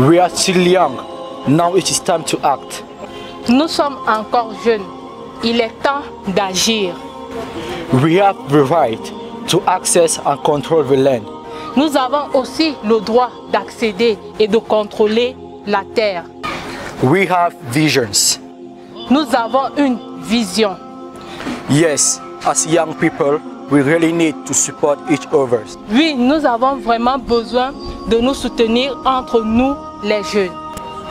We are still young. Now it is time to act. Nous sommes encore jeunes. Il est temps d'agir. We have the right to access and control the land. Nous avons aussi le droit d'accéder et de contrôler la terre. We have visions. Nous avons une vision. Yes, as young people, we really need to support each other. Oui, nous avons vraiment besoin de nous soutenir entre nous, les jeunes.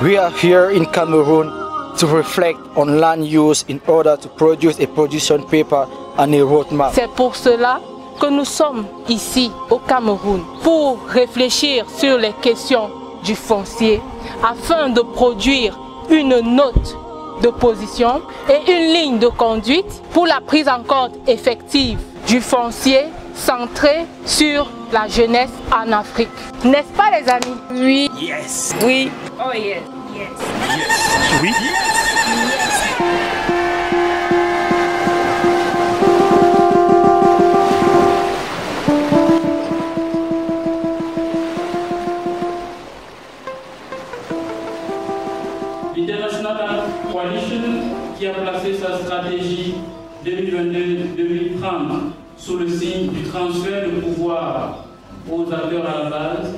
We are here in Cameroon to reflect on land use in order to produce a position paper and a roadmap. C'est pour cela que nous sommes ici au Cameroun pour réfléchir sur les questions du foncier afin de produire une note de position et une ligne de conduite pour la prise en compte effective du foncier centré sur la jeunesse en Afrique. N'est-ce pas les amis? Oui. Yes. Oui. Oh yes. Yes. Yes. Oui. Yes. L'International Coalition, qui a placé sa stratégie 2022-2030 sous le signe du transfert de pouvoir aux acteurs à la base,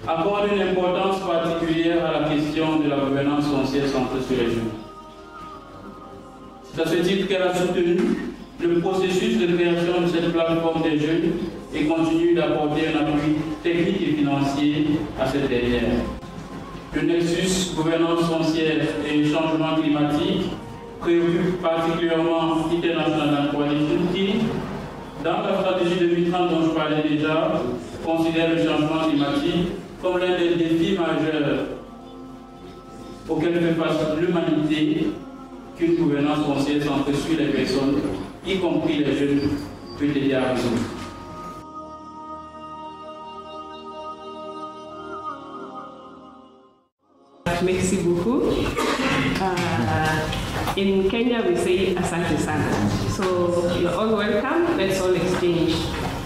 accorde une importance particulière à la question de la gouvernance foncière centrée sur les jeunes. C'est à ce titre qu'elle a soutenu le processus de création de cette plateforme des jeunes et continue d'apporter un appui technique et financier à cette dernière. Le nexus gouvernance foncière et changement climatique préoccupe particulièrement l'International Coalition qui, dans la stratégie 2030 dont je parlais déjà, considère le changement climatique comme l'un des défis majeurs auxquels fait face l'humanité qu'une gouvernance foncière centrée sur les personnes, y compris les jeunes, peut aider à résoudre. Merci beaucoup. In Kenya, we say asante sana. So you're all welcome. Let's all exchange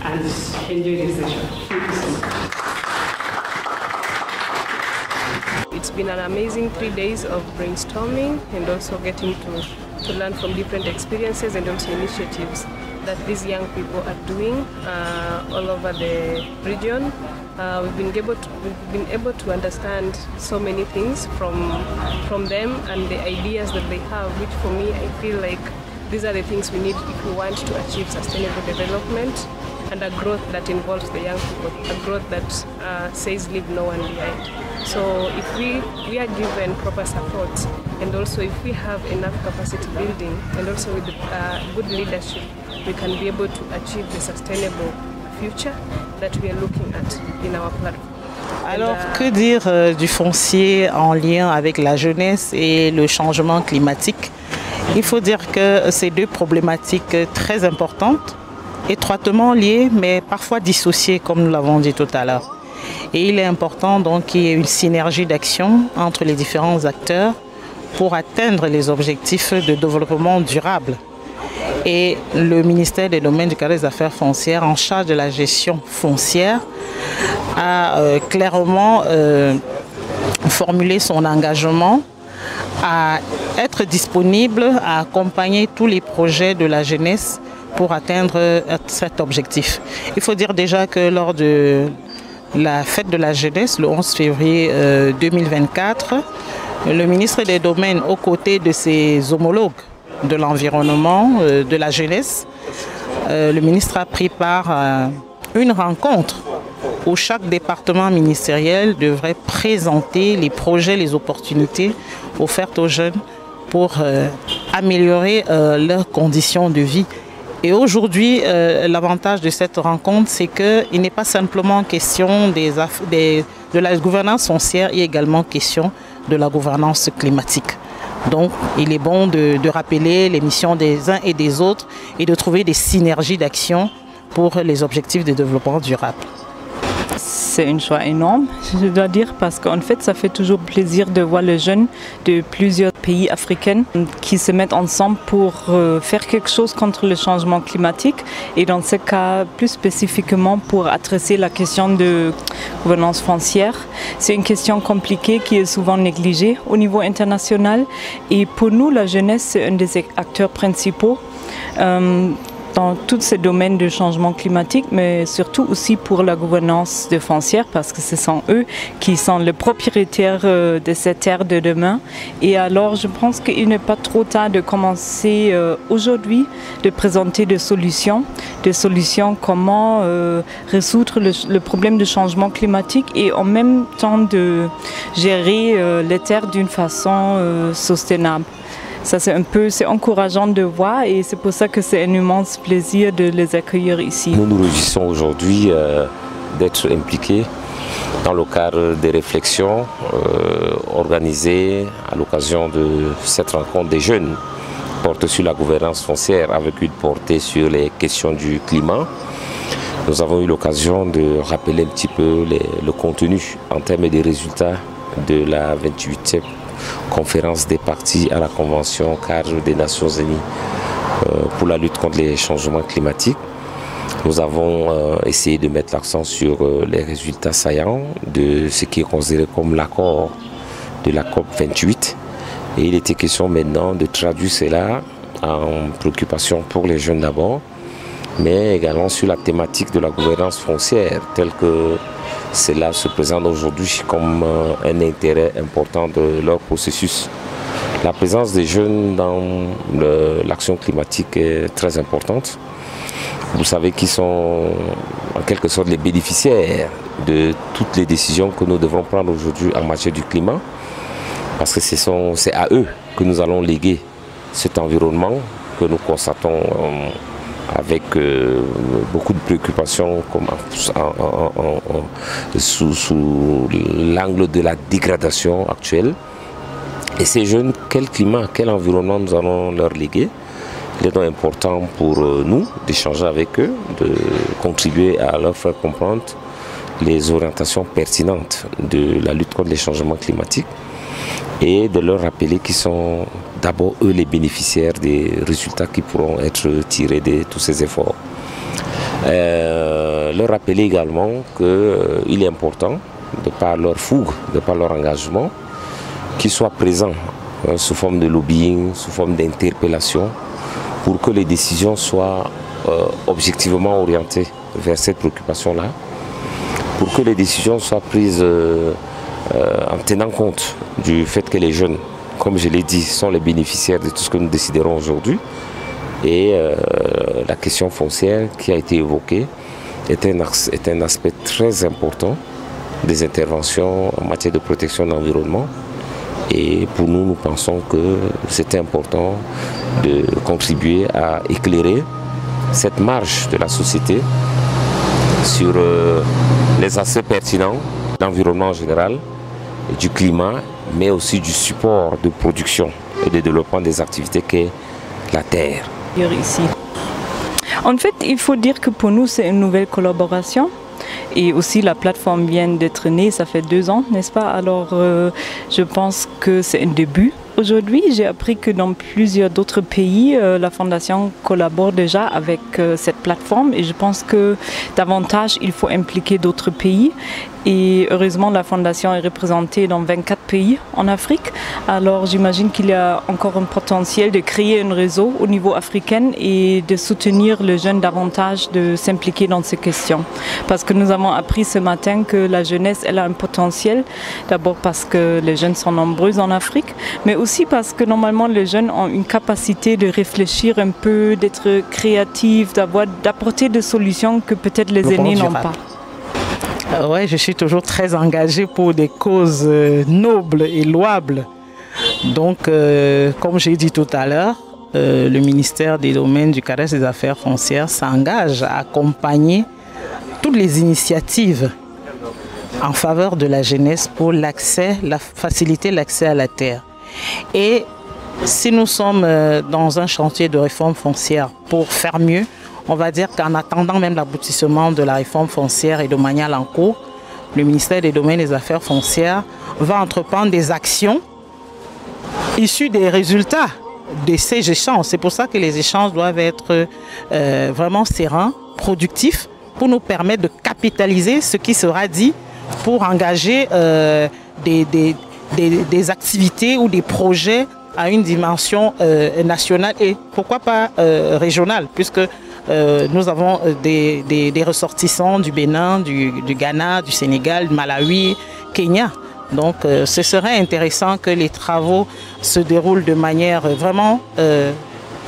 and enjoy the session. Thank you so much. It's been an amazing 3 days of brainstorming and also getting to learn from different experiences and also initiatives that these young people are doing all over the region. We've been able to understand so many things from them and the ideas that they have, which for me I feel like these are the things we need if we want to achieve sustainable development and a growth that involves the young people, a growth that says leave no one behind. So if we are given proper support and also if we have enough capacity building and also with good leadership, we can be able to achieve the sustainable future that we are looking at in our platform. Alors, que dire du foncier en lien avec la jeunesse et le changement climatique? Il faut dire que c'est deux problématiques très importantes, étroitement liées, mais parfois dissociées, comme nous l'avons dit tout à l'heure. Et il est important donc qu'il y ait une synergie d'action entre les différents acteurs pour atteindre les objectifs de développement durable. Et le ministère des Domaines du cadre des affaires foncières en charge de la gestion foncière a clairement formulé son engagement à être disponible, à accompagner tous les projets de la jeunesse pour atteindre cet objectif. Il faut dire déjà que lors de la fête de la jeunesse, le 11 février 2024, le ministre des Domaines, aux côtés de ses homologues de l'environnement, de la jeunesse, le ministre a pris part à une rencontre où chaque département ministériel devrait présenter les projets, les opportunités offertes aux jeunes pour améliorer leurs conditions de vie. Et aujourd'hui, l'avantage de cette rencontre, c'est qu'il n'est pas simplement question de la gouvernance foncière, il est également question de la gouvernance climatique. Donc, il est bon de rappeler les missions des uns et des autres et de trouver des synergies d'action pour les objectifs de développement durable. C'est une joie énorme, je dois dire, parce qu'en fait, ça fait toujours plaisir de voir les jeunes de plusieurs pays africains qui se mettent ensemble pour faire quelque chose contre le changement climatique et dans ce cas plus spécifiquement pour adresser la question de gouvernance foncière. C'est une question compliquée qui est souvent négligée au niveau international et pour nous la jeunesse c'est un des acteurs principaux dans tous ces domaines de changement climatique, mais surtout aussi pour la gouvernance de foncière, parce que ce sont eux qui sont les propriétaires de cette terre de demain. Et alors, je pense qu'il n'est pas trop tard de commencer aujourd'hui de présenter des solutions comment résoudre le problème de changement climatique et en même temps de gérer les terres d'une façon soutenable. Ça, c'est encourageant de voir et c'est pour ça que c'est un immense plaisir de les accueillir ici. Nous nous réjouissons aujourd'hui d'être impliqués dans le cadre des réflexions organisées à l'occasion de cette rencontre des jeunes portée sur la gouvernance foncière avec une portée sur les questions du climat. Nous avons eu l'occasion de rappeler un petit peu le contenu en termes des résultats de la 28e conférence des parties à la Convention cadre des Nations Unies pour la lutte contre les changements climatiques. Nous avons essayé de mettre l'accent sur les résultats saillants de ce qui est considéré comme l'accord de la COP 28. Et il était question maintenant de traduire cela en préoccupation pour les jeunes d'abord, mais également sur la thématique de la gouvernance foncière, telle que cela se présente aujourd'hui comme un intérêt important de leur processus. La présence des jeunes dans l'action climatique est très importante. Vous savez qu'ils sont en quelque sorte les bénéficiaires de toutes les décisions que nous devons prendre aujourd'hui en matière du climat, parce que c'est à eux que nous allons léguer cet environnement que nous constatons avec beaucoup de préoccupations sous l'angle de la dégradation actuelle. Et ces jeunes, quel climat, quel environnement nous allons leur léguer? Il est donc important pour nous d'échanger avec eux, de contribuer à leur faire comprendre les orientations pertinentes de la lutte contre les changements climatiques et de leur rappeler qu'ils sont d'abord eux les bénéficiaires des résultats qui pourront être tirés de tous ces efforts. Leur rappeler également qu'il est important, de par leur fougue, de par leur engagement, qu'ils soient présents sous forme de lobbying, sous forme d'interpellation, pour que les décisions soient objectivement orientées vers cette préoccupation-là, pour que les décisions soient prises en tenant compte du fait que les jeunes, comme je l'ai dit, sont les bénéficiaires de tout ce que nous déciderons aujourd'hui. Et la question foncière qui a été évoquée est un aspect très important des interventions en matière de protection de l'environnement. Et pour nous, nous pensons que c'est important de contribuer à éclairer cette marge de la société sur les aspects pertinents de l'environnement en général, du climat, mais aussi du support de production et de développement des activités qu'est la terre. Ici. En fait, il faut dire que pour nous, c'est une nouvelle collaboration. Et aussi, la plateforme vient d'être née, ça fait 2 ans, n'est-ce pas? Alors, je pense que c'est un début. Aujourd'hui, j'ai appris que dans plusieurs d'autres pays, la Fondation collabore déjà avec cette plateforme et je pense que davantage, il faut impliquer d'autres pays. Et heureusement, la Fondation est représentée dans 24 pays en Afrique. Alors, j'imagine qu'il y a encore un potentiel de créer un réseau au niveau africain et de soutenir les jeunes davantage de s'impliquer dans ces questions. Parce que nous avons appris ce matin que la jeunesse, elle a un potentiel. D'abord parce que les jeunes sont nombreux en Afrique, mais aussi parce que normalement, les jeunes ont une capacité de réfléchir un peu, d'être créatifs, d'apporter des solutions que peut-être les aînés n'ont pas. Ouais, je suis toujours très engagée pour des causes nobles et louables. Donc, comme j'ai dit tout à l'heure, le ministère des Domaines, du Cadastre des Affaires foncières s'engage à accompagner toutes les initiatives en faveur de la jeunesse pour faciliter l'accès à la terre. Et si nous sommes dans un chantier de réforme foncière pour faire mieux, on va dire qu'en attendant même l'aboutissement de la réforme foncière et domaniale en cours, le ministère des Domaines et des Affaires foncières va entreprendre des actions issu des résultats de ces échanges. C'est pour ça que les échanges doivent être vraiment sereins, productifs, pour nous permettre de capitaliser ce qui sera dit pour engager des activités ou des projets à une dimension nationale et pourquoi pas régionale, puisque nous avons des ressortissants du Bénin, du Ghana, du Sénégal, du Malawi, Kenya. Donc ce serait intéressant que les travaux se déroulent de manière vraiment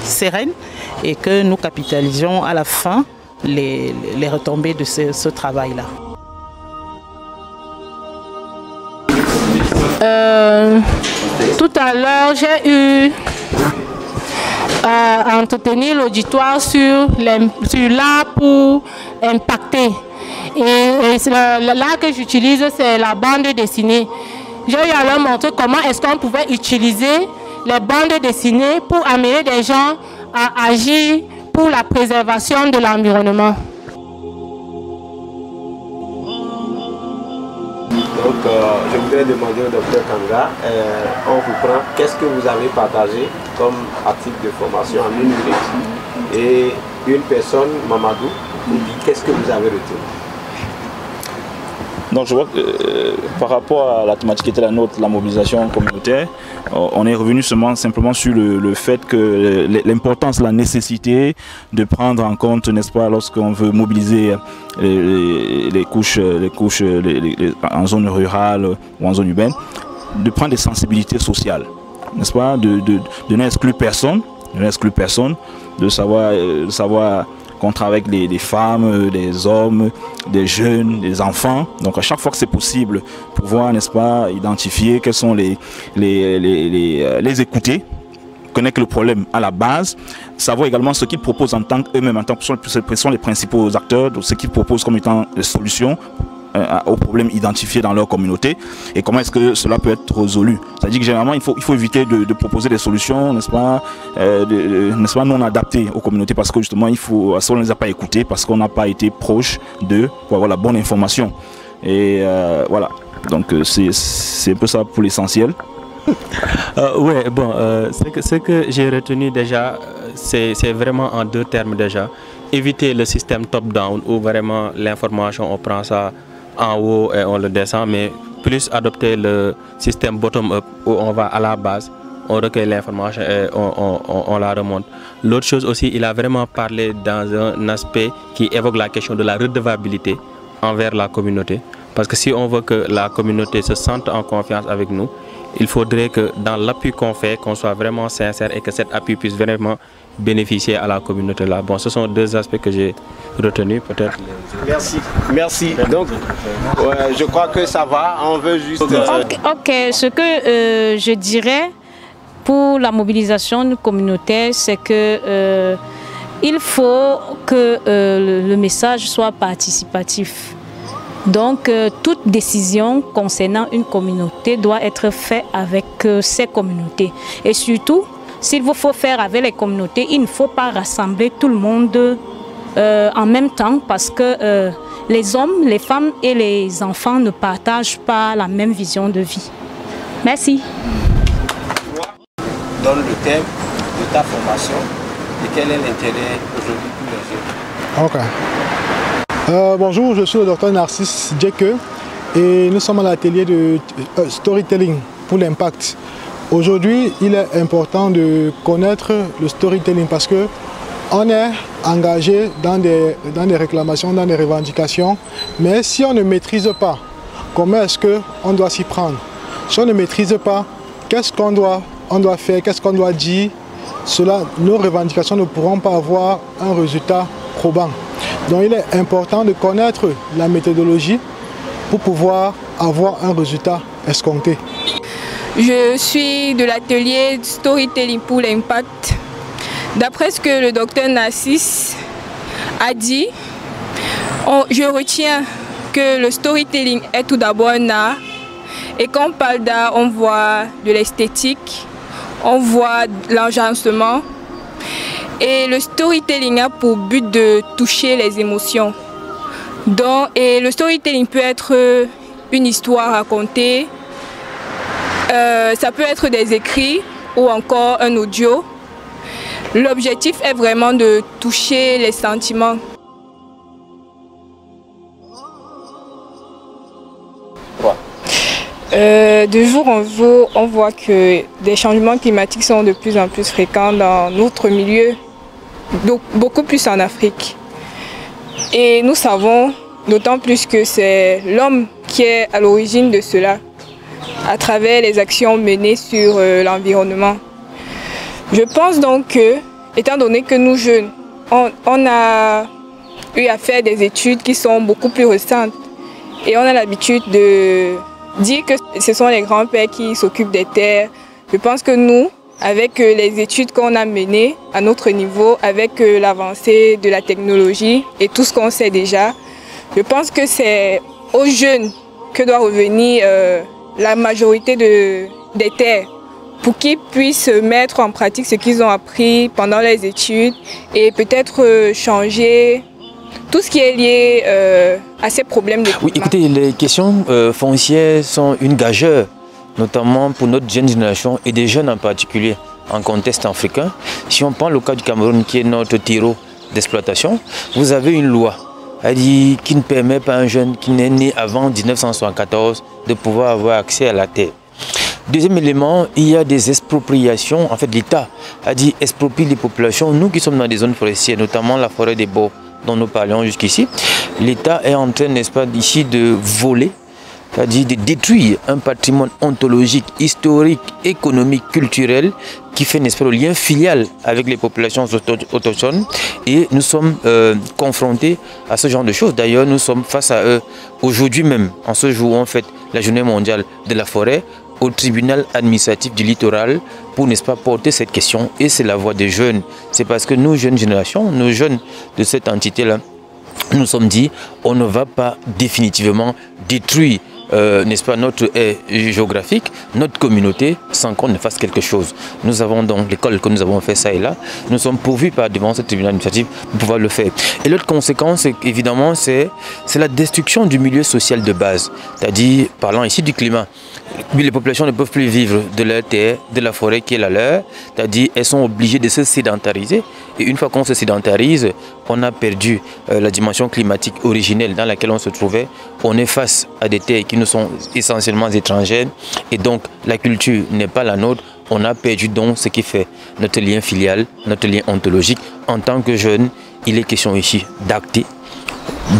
sereine et que nous capitalisions à la fin les retombées de ce travail-là. Tout à l'heure, j'ai eu à entretenir l'auditoire sur l'art pour impacter. Et l'art que j'utilise, c'est la bande dessinée. J'ai eu à leur montrer comment est-ce qu'on pouvait utiliser les bandes dessinées pour amener des gens à agir pour la préservation de l'environnement. Donc, je voudrais demander au Dr Kanga, on vous prend, qu'est-ce que vous avez partagé comme article de formation en 1 minute? Et une personne, Mamadou, vous dit qu'est-ce que vous avez retenu? Donc je vois que par rapport à la thématique qui était la nôtre, la mobilisation communautaire, on est revenu simplement sur le fait que l'importance, la nécessité de prendre en compte, n'est-ce pas, lorsqu'on veut mobiliser les couches en zone rurale ou en zone urbaine, de prendre des sensibilités sociales, n'est-ce pas, de n'exclure personne, de savoir qu'on travaille avec des femmes, des hommes, des jeunes, des enfants. Donc à chaque fois que c'est possible, pouvoir, n'est-ce pas, identifier quels sont les écouter, connaître le problème à la base, savoir également ce qu'ils proposent en tant qu'eux-mêmes, en tant que ce sont les principaux acteurs, de ce qu'ils proposent comme étant des solutions aux problèmes identifiés dans leur communauté et comment est-ce que cela peut être résolu. C'est-à-dire que généralement il faut éviter de proposer des solutions, n'est-ce pas, non adaptées aux communautés parce que justement on ne les a pas écoutés parce qu'on n'a pas été proche d'eux pour avoir la bonne information. Et voilà, donc c'est un peu ça pour l'essentiel. Oui, bon, ce que j'ai retenu déjà, c'est vraiment en 2 termes déjà. Éviter le système top-down où vraiment l'information on prend ça en haut et on le descend, mais plus adopter le système bottom-up où on va à la base, on recueille l'information et on la remonte. L'autre chose aussi, il a vraiment parlé dans un aspect qui évoque la question de la redevabilité envers la communauté. Parce que si on veut que la communauté se sente en confiance avec nous, il faudrait que dans l'appui qu'on fait, qu'on soit vraiment sincère et que cet appui puisse vraiment bénéficier à la communauté là. Bon, ce sont 2 aspects que j'ai retenus peut-être. Merci. Donc, je crois que ça va. On veut juste... Ok, ce que je dirais pour la mobilisation communautaire, c'est que il faut que le message soit participatif. Donc, toute décision concernant une communauté doit être faite avec ces communautés. Et surtout, s'il faut faire avec les communautés, il ne faut pas rassembler tout le monde en même temps parce que les hommes, les femmes et les enfants ne partagent pas la même vision de vie. Merci. Donne le thème de ta formation et quel est l'intérêt aujourd'hui pour les jeunes? Ok. Bonjour, je suis le docteur Narcisse Djeke et nous sommes à l'atelier de storytelling pour l'impact. Aujourd'hui, il est important de connaître le storytelling parce qu'on est engagé dans des réclamations, dans des revendications, mais si on ne maîtrise pas comment est-ce qu'on doit s'y prendre, si on ne maîtrise pas qu'est-ce qu'on doit faire, qu'est-ce qu'on doit dire, nos revendications ne pourront pas avoir un résultat probant. Donc il est important de connaître la méthodologie pour pouvoir avoir un résultat escompté. Je suis de l'atelier Storytelling pour l'impact. D'après ce que le docteur Narcisse a dit, je retiens que le storytelling est tout d'abord un art. Et quand on parle d'art, on voit de l'esthétique, on voit de l'agencement. Et le storytelling a pour but de toucher les émotions. Et le storytelling peut être une histoire racontée, Ça peut être des écrits ou encore un audio. L'objectif est vraiment de toucher les sentiments. De jour en jour, on voit que des changements climatiques sont de plus en plus fréquents dans notre milieu, donc beaucoup plus en Afrique. Et nous savons d'autant plus que c'est l'homme qui est à l'origine de cela, à travers les actions menées sur l'environnement. Je pense donc que, étant donné que nous jeunes, on a eu à faire des études qui sont beaucoup plus récentes et on a l'habitude de dire que ce sont les grands-pères qui s'occupent des terres. Je pense que nous, avec les études qu'on a menées à notre niveau, avec l'avancée de la technologie et tout ce qu'on sait déjà, je pense que c'est aux jeunes que doit revenir la majorité des terres pour qu'ils puissent mettre en pratique ce qu'ils ont appris pendant les études et peut-être changer tout ce qui est lié à ces problèmes de climat. Oui, écoutez, les questions foncières sont une gageure, notamment pour notre jeune génération et des jeunes en particulier en contexte africain. Si on prend le cas du Cameroun qui est notre terreau d'exploitation, vous avez une loi qui ne permet pas à un jeune qui n'est né avant 1974 de pouvoir avoir accès à la terre. Deuxième élément, il y a des expropriations. En fait, l'État a dit exproprie les populations. Nous qui sommes dans des zones forestières, notamment la forêt des Baux dont nous parlions jusqu'ici, l'État est en train, n'est-ce pas, ici de voler, c'est-à-dire de détruire un patrimoine ontologique, historique, économique, culturel qui fait, n'est-ce pas, le lien filial avec les populations autochtones. Et nous sommes confrontés à ce genre de choses. D'ailleurs, nous sommes face à eux aujourd'hui même, en ce jour où on fête la journée mondiale de la forêt, au tribunal administratif du littoral pour, n'est-ce pas, porter cette question. Et c'est la voix des jeunes. C'est parce que nous, jeunes générations, nos jeunes de cette entité-là, nous sommes dit, on ne va pas définitivement détruire, n'est-ce pas, notre aire géographique, notre communauté, sans qu'on ne fasse quelque chose. Nous avons donc l'école que nous avons fait ça et là. Nous sommes pourvus par devant ce tribunal administratif pour pouvoir le faire. Et l'autre conséquence, évidemment, c'est la destruction du milieu social de base. C'est-à-dire, parlant ici du climat, les populations ne peuvent plus vivre de leur terre, de la forêt qui est la leur. C'est-à-dire, elles sont obligées de se sédentariser. Et une fois qu'on se sédentarise, on a perdu la dimension climatique originelle dans laquelle on se trouvait. On est face à des terres qui nous sont essentiellement étrangères. Et donc, la culture n'est pas la nôtre. On a perdu donc ce qui fait notre lien filial, notre lien ontologique. En tant que jeune, il est question ici d'acter,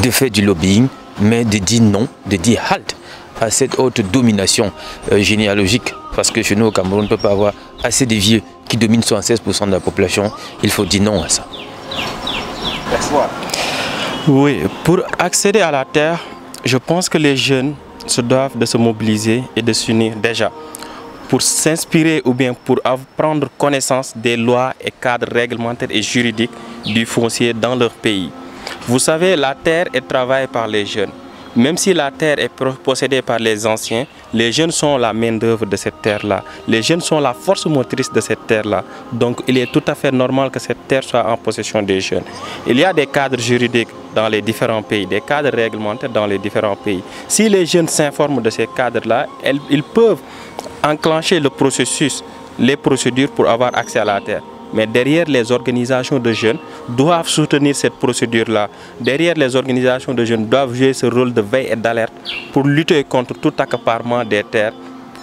de faire du lobbying, mais de dire non, de dire halt à cette haute domination généalogique. Parce que chez nous au Cameroun, on ne peut pas avoir assez de vieux qui dominent 76% de la population. Il faut dire non à ça. Oui, pour accéder à la terre, je pense que les jeunes se doivent de se mobiliser et de s'unir déjà pour s'inspirer ou bien pour prendre connaissance des lois et cadres réglementaires et juridiques du foncier dans leur pays. Vous savez, la terre est travaillée par les jeunes. Même si la terre est possédée par les anciens, les jeunes sont la main-d'œuvre de cette terre-là. Les jeunes sont la force motrice de cette terre-là. Donc il est tout à fait normal que cette terre soit en possession des jeunes. Il y a des cadres juridiques dans les différents pays, des cadres réglementaires dans les différents pays. Si les jeunes s'informent de ces cadres-là, ils peuvent enclencher le processus, les procédures pour avoir accès à la terre. Mais derrière, les organisations de jeunes doivent soutenir cette procédure-là. Derrière, les organisations de jeunes doivent jouer ce rôle de veille et d'alerte pour lutter contre tout accaparement des terres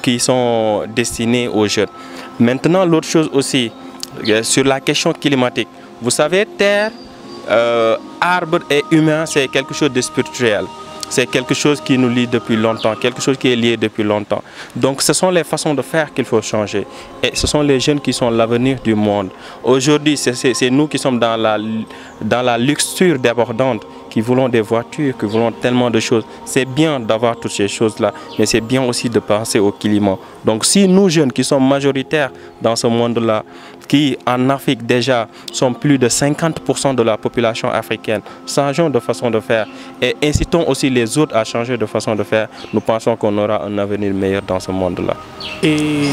qui sont destinées aux jeunes. Maintenant, l'autre chose aussi, sur la question climatique. Vous savez, terre, arbre et humain, c'est quelque chose de spirituel. C'est quelque chose qui nous lie depuis longtemps, quelque chose qui est lié depuis longtemps. Donc ce sont les façons de faire qu'il faut changer. Et ce sont les jeunes qui sont l'avenir du monde. Aujourd'hui, c'est nous qui sommes dans la luxure débordante, qui voulons des voitures, qui voulons tellement de choses. C'est bien d'avoir toutes ces choses-là, mais c'est bien aussi de penser au climat. Donc si nous jeunes qui sommes majoritaires dans ce monde-là, qui en Afrique déjà sont plus de 50% de la population africaine. Changeons de façon de faire et incitons aussi les autres à changer de façon de faire. Nous pensons qu'on aura un avenir meilleur dans ce monde-là. Et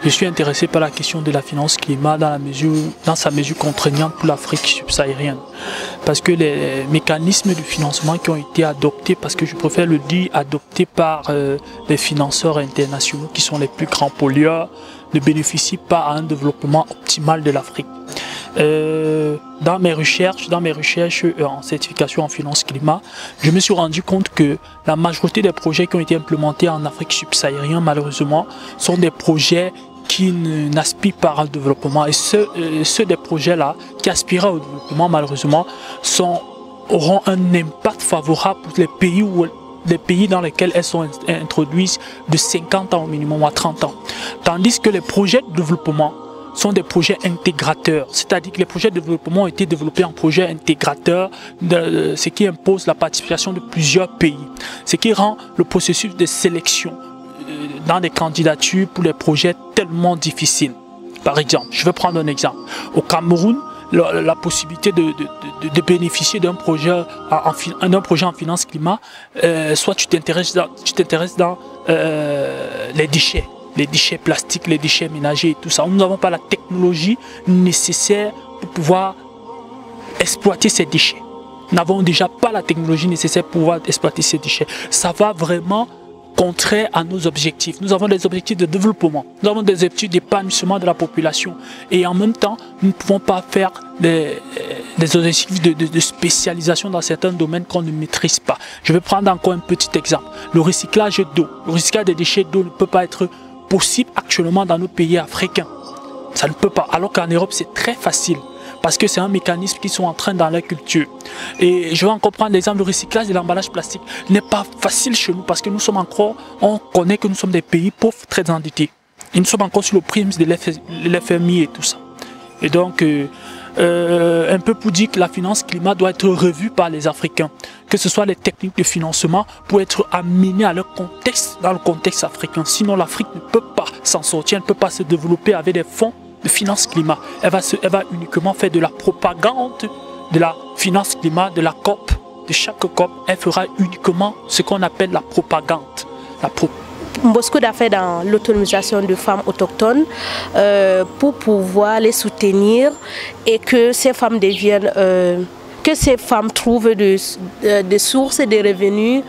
je suis intéressé par la question de la finance climat dans sa mesure contraignante pour l'Afrique subsaharienne. Parce que les mécanismes de financement qui ont été adoptés, parce que je préfère le dire, adoptés par les financeurs internationaux qui sont les plus grands pollueurs, ne bénéficient pas à un développement optimal de l'Afrique. Dans mes recherches en certification en finance climat, je me suis rendu compte que la majorité des projets qui ont été implémentés en Afrique subsaharienne, malheureusement, sont des projets qui n'aspirent pas au développement. Et ceux des projets-là qui aspirent au développement, malheureusement, auront un impact favorable pour les pays dans lesquels elles sont introduites de 50 ans au minimum à 30 ans. Tandis que les projets de développement sont des projets intégrateurs, c'est-à-dire que les projets de développement ont été développés en projets intégrateurs, ce qui impose la participation de plusieurs pays, ce qui rend le processus de sélection dans des candidatures pour les projets tellement difficiles. Par exemple, je vais prendre un exemple. Au Cameroun, la possibilité de bénéficier d'un projet en finance climat, soit tu t'intéresses dans les déchets plastiques, les déchets ménagers et tout ça. Nous n'avons pas la technologie nécessaire pour pouvoir exploiter ces déchets. Nous n'avons déjà pas la technologie nécessaire pour pouvoir exploiter ces déchets. Ça va vraiment contraire à nos objectifs. Nous avons des objectifs de développement, nous avons des objectifs d'épanouissement de la population et en même temps, nous ne pouvons pas faire des objectifs de spécialisation dans certains domaines qu'on ne maîtrise pas. Je vais prendre encore un petit exemple. Le recyclage d'eau. Le recyclage des déchets d'eau ne peut pas être possible actuellement dans nos pays africains. Ça ne peut pas, alors qu'en Europe, c'est très facile. Parce que c'est un mécanisme qui sont en train dans leur culture. Et je vais encore prendre l'exemple, le recyclage de l'emballage plastique n'est pas facile chez nous parce que nous sommes encore, on connaît que nous sommes des pays pauvres, très endettés. Et nous sommes encore sur le prime de l'FMI et tout ça. Et donc, un peu pour dire que la finance climat doit être revue par les Africains, que ce soit les techniques de financement pour être amenées à leur contexte, dans le contexte africain. Sinon, l'Afrique ne peut pas s'en sortir, elle ne peut pas se développer avec des fonds de finance climat. Elle va uniquement faire de la propagande de la finance climat, de la COP, de chaque COP. Elle fera uniquement ce qu'on appelle la propagande. Beaucoup d'affaires dans l'autonomisation de femmes autochtones pour pouvoir les soutenir et que ces femmes deviennent que ces femmes trouvent des sources de revenus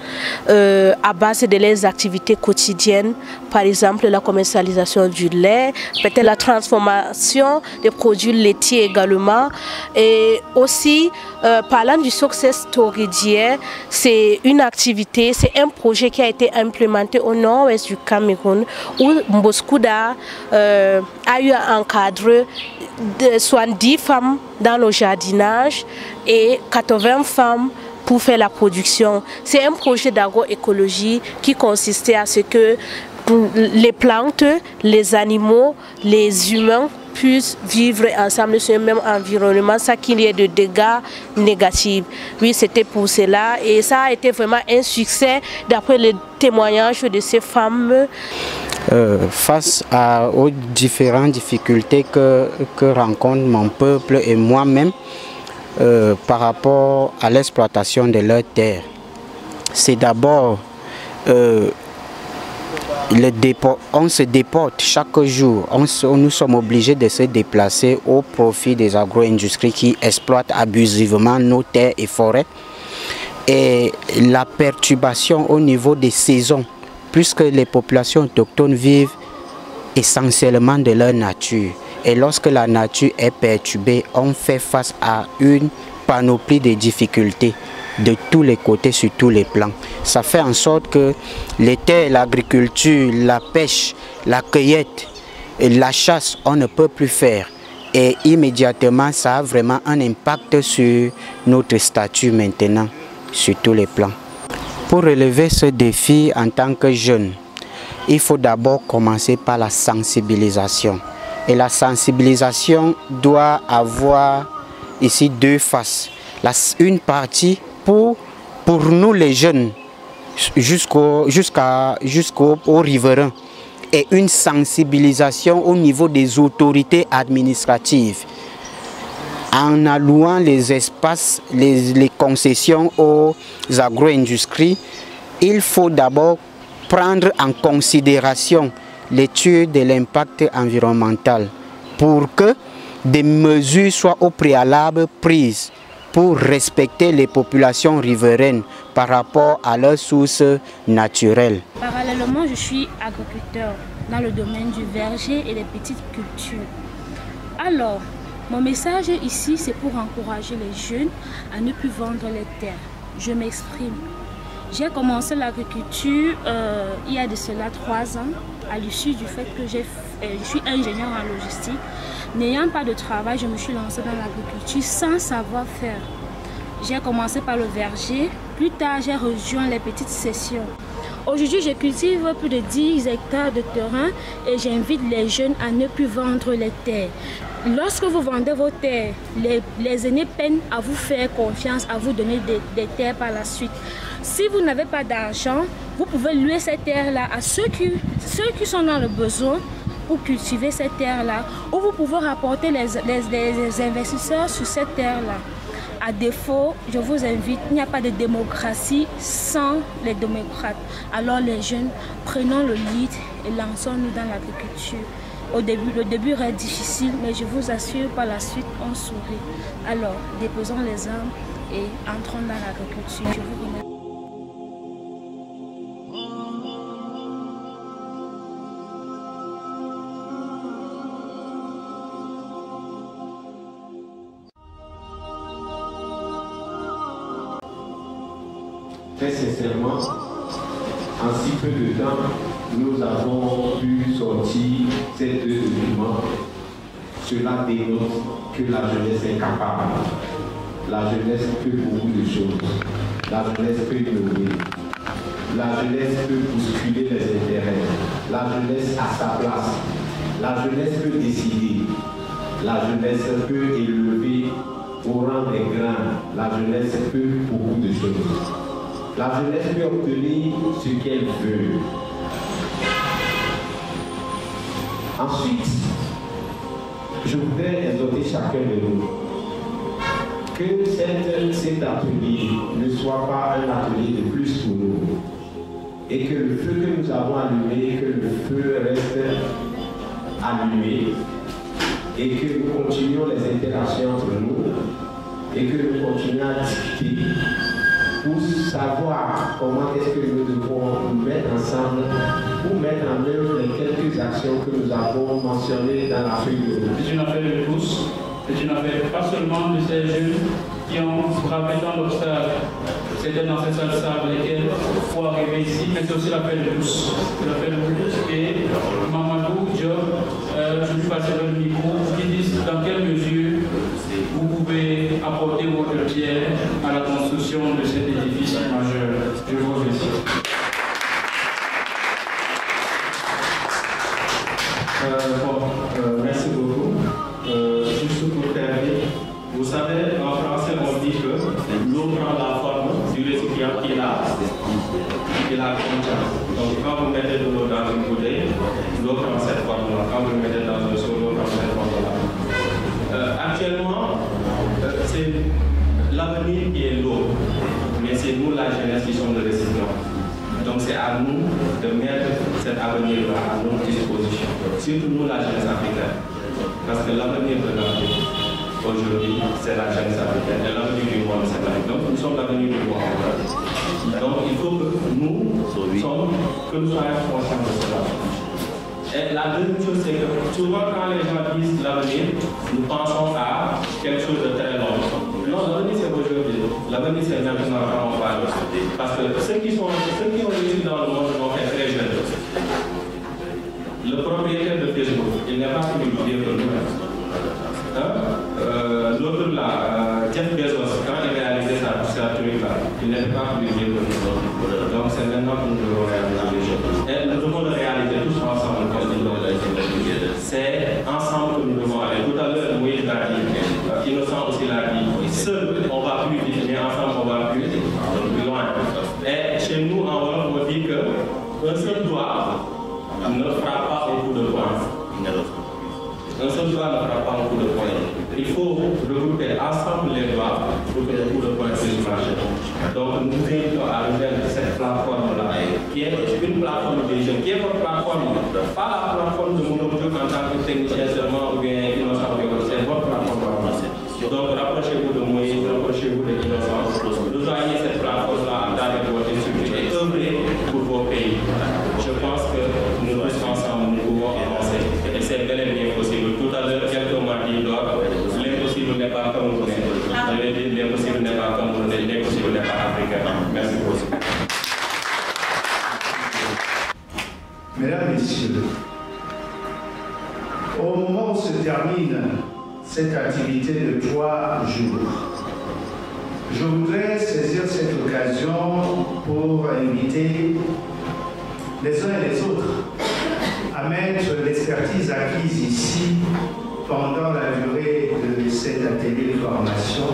à base de leurs activités quotidiennes, par exemple la commercialisation du lait, peut-être la transformation des produits laitiers également. Et aussi, parlant du Success Story d'hier, c'est une activité, c'est un projet qui a été implémenté au nord-ouest du Cameroun où Mboskuda a eu à encadrer 70 femmes dans le jardinage et 80 femmes pour faire la production. C'est un projet d'agroécologie qui consistait à ce que les plantes, les animaux, les humains puissent vivre ensemble sur le même environnement sans qu'il y ait de dégâts négatifs. Oui, c'était pour cela et ça a été vraiment un succès d'après les témoignages de ces femmes. Face aux différentes difficultés que rencontre mon peuple et moi-même par rapport à l'exploitation de leurs terres, c'est d'abord on se déporte chaque jour, nous sommes obligés de se déplacer au profit des agro-industries qui exploitent abusivement nos terres et forêts. Et la perturbation au niveau des saisons, puisque les populations autochtones vivent essentiellement de leur nature. Et lorsque la nature est perturbée, on fait face à une panoplie de difficultés de tous les côtés, sur tous les plans. Ça fait en sorte que les terres, l'agriculture, la pêche, la cueillette, et la chasse, on ne peut plus faire. Et immédiatement, ça a vraiment un impact sur notre statut maintenant, sur tous les plans. Pour relever ce défi en tant que jeune, il faut d'abord commencer par la sensibilisation. Et la sensibilisation doit avoir ici deux faces. Une partie pour nous les jeunes, jusqu'aux riverains. et une sensibilisation au niveau des autorités administratives en allouant les espaces, les concessions aux agro-industries. Il faut d'abord prendre en considération l'étude de l'impact environnemental pour que des mesures soient au préalable prises pour respecter les populations riveraines par rapport à leurs sources naturelles. Parallèlement, je suis agriculteur dans le domaine du verger et des petites cultures. Alors, mon message ici, c'est pour encourager les jeunes à ne plus vendre les terres. Je m'exprime. J'ai commencé l'agriculture il y a de cela 3 ans, à l'issue du fait que je suis ingénieur en logistique. N'ayant pas de travail, je me suis lancée dans l'agriculture sans savoir faire. J'ai commencé par le verger, plus tard j'ai rejoint les petites sessions. Aujourd'hui, je cultive plus de 10 hectares de terrain et j'invite les jeunes à ne plus vendre les terres. Lorsque vous vendez vos terres, les aînés peinent à vous faire confiance, à vous donner des terres par la suite. Si vous n'avez pas d'argent, vous pouvez louer ces terres-là à ceux qui sont dans le besoin pour cultiver ces terres-là, ou vous pouvez rapporter les investisseurs sur ces terres-là. À défaut, je vous invite, il n'y a pas de démocratie sans les démocrates. Alors les jeunes, prenons le lead et lançons-nous dans l'agriculture. Le début est difficile, mais je vous assure, par la suite, on sourit. Alors, déposons les armes et entrons dans l'agriculture. Je vous remercie. Très sincèrement, en si peu de temps, nous avons pu sortir ces 2 documents. Cela dénote que la jeunesse est capable. La jeunesse peut beaucoup de choses. La jeunesse peut innover. La jeunesse peut bousculer les intérêts. La jeunesse a sa place. La jeunesse peut décider. La jeunesse peut élever au rang des grands. La jeunesse peut beaucoup de choses. La jeunesse peut obtenir ce qu'elle veut. Ensuite, je voudrais exhorter chacun de nous que cet atelier ne soit pas un atelier de plus pour nous et que le feu que nous avons allumé, que le feu reste allumé et que nous continuions les interactions entre nous et que nous continuions à discuter pour savoir comment est-ce que nous devons nous mettre ensemble pour mettre en œuvre les quelques actions que nous avons mentionnées dans la feuille de route. C'est une affaire de tous, c'est une affaire pas seulement de ces jeunes qui ont frappé dans l'obstacle. C'était dans cette salle sable lesquelles il faut arriver ici, mais c'est aussi l'affaire de tous. C'est l'affaire de tous. Et Mamadou, Job, je lui passerai le micro qui disent dans quelle mesure vous pouvez apporter votre pierre à la construction de cet édifice majeur. Je vous remercie. Merci beaucoup. Juste pour terminer, vous savez, en français, on dit que l'eau prend la forme du récipient qui la contient. Donc, quand vous mettez de l'eau dans une bouteille, l'eau prend cette forme-là. Quand vous le mettez dans un seau, l'eau prend cette forme-là. Actuellement, c'est l'avenir qui est l'eau, mais c'est nous, la jeunesse, qui sommes le récipient. Donc c'est à nous de mettre cet avenir-là à notre disposition, surtout nous, la jeunesse africaine. Parce que l'avenir de l'Afrique, aujourd'hui, c'est la jeunesse africaine, et l'avenir du monde, c'est l'Afrique. Donc nous sommes l'avenir du monde. Donc il faut que nous soyons conscients de cela. Et la deuxième chose, c'est que souvent quand les gens disent l'avenir, nous pensons à quelque chose de très long. Non, l'avenir c'est aujourd'hui. L'avenir c'est maintenant quand on parle. Parce que ceux qui ont réussi dans le monde l'ont fait très jeunes. Le propriétaire de Facebook, il n'est pas plus vieux que nous. L'autre là, Jeff Bezos, quand il a réalisé sa truc là, il n'est pas plus vieux que nous. Donc c'est maintenant que nous devons réaliser les choses. Et nous devons le réaliser tous ensemble. C'est ensemble que nous devons aller. Tout à l'heure, Moïse l'a dit, Innocent aussi l'a dit. Seul, on va plus vite, mais ensemble, on va plus loin. Et chez nous, en Europe, on dit qu'un seul doigt ne frappe pas au coup de poing. Un seul doigt ne frappe pas au coup de poing. Il faut regrouper ensemble les doigts pour que le coup de poing puisse marcher. Donc nous invitons à rejoindre cette plateforme-là, qui est une plateforme des jeunes, qui est votre plateforme, pas la plateforme de Mounopio en tant que technicien seulement ou bien innocent, c'est votre plateforme. Donc rapprochez-vous de Moïse, rapprochez-vous de l'innocence, rejoignez cette plateforme-là avec votre structure et œuvrez pour vos pays. Je pense que nous tous ensemble, nous pouvons avancer. Et c'est bel et bien possible. Tout à l'heure, quelqu'un m'a dit l'impossible n'est pas comme vous. Je vais dire l'impossible n'est pas comme vous, l'impossible n'est pas africain. Merci beaucoup. Mesdames, Messieurs, au moment où se termine cette activité de 3 jours, je voudrais saisir cette occasion pour inviter les uns et les autres à mettre l'expertise acquise ici pendant la durée de cet atelier de formation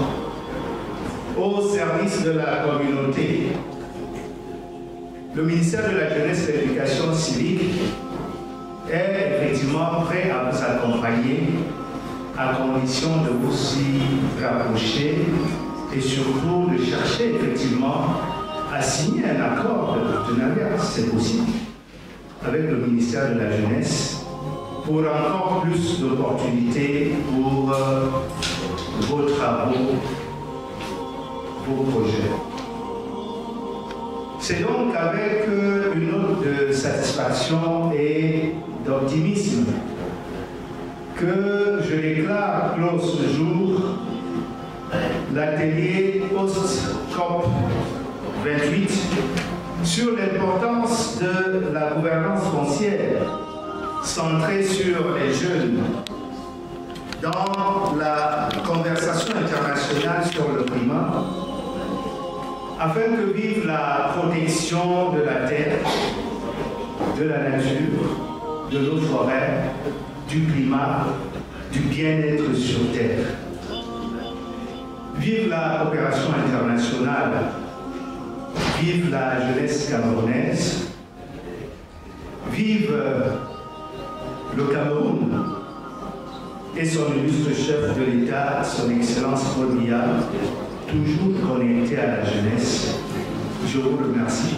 au service de la communauté. Le ministère de la Jeunesse et de l'Éducation civique est effectivement prêt à vous accompagner à condition de vous y rapprocher et surtout de chercher effectivement à signer un accord de partenariat, si c'est possible, avec le ministère de la Jeunesse pour encore plus d'opportunités pour vos travaux, vos projets. C'est donc avec une note de satisfaction et d'optimisme que je déclare clos ce jour l'atelier post-COP 28 sur l'importance de la gouvernance foncière centrée sur les jeunes dans la conversation internationale sur le climat afin que vive la protection de la terre, de la nature, de nos forêts, du climat, du bien-être sur terre. Vive la coopération internationale, vive la jeunesse camerounaise, vive le Cameroun et son illustre chef de l'État, son Excellence Paul Biya, toujours connecté à la jeunesse. Je vous remercie.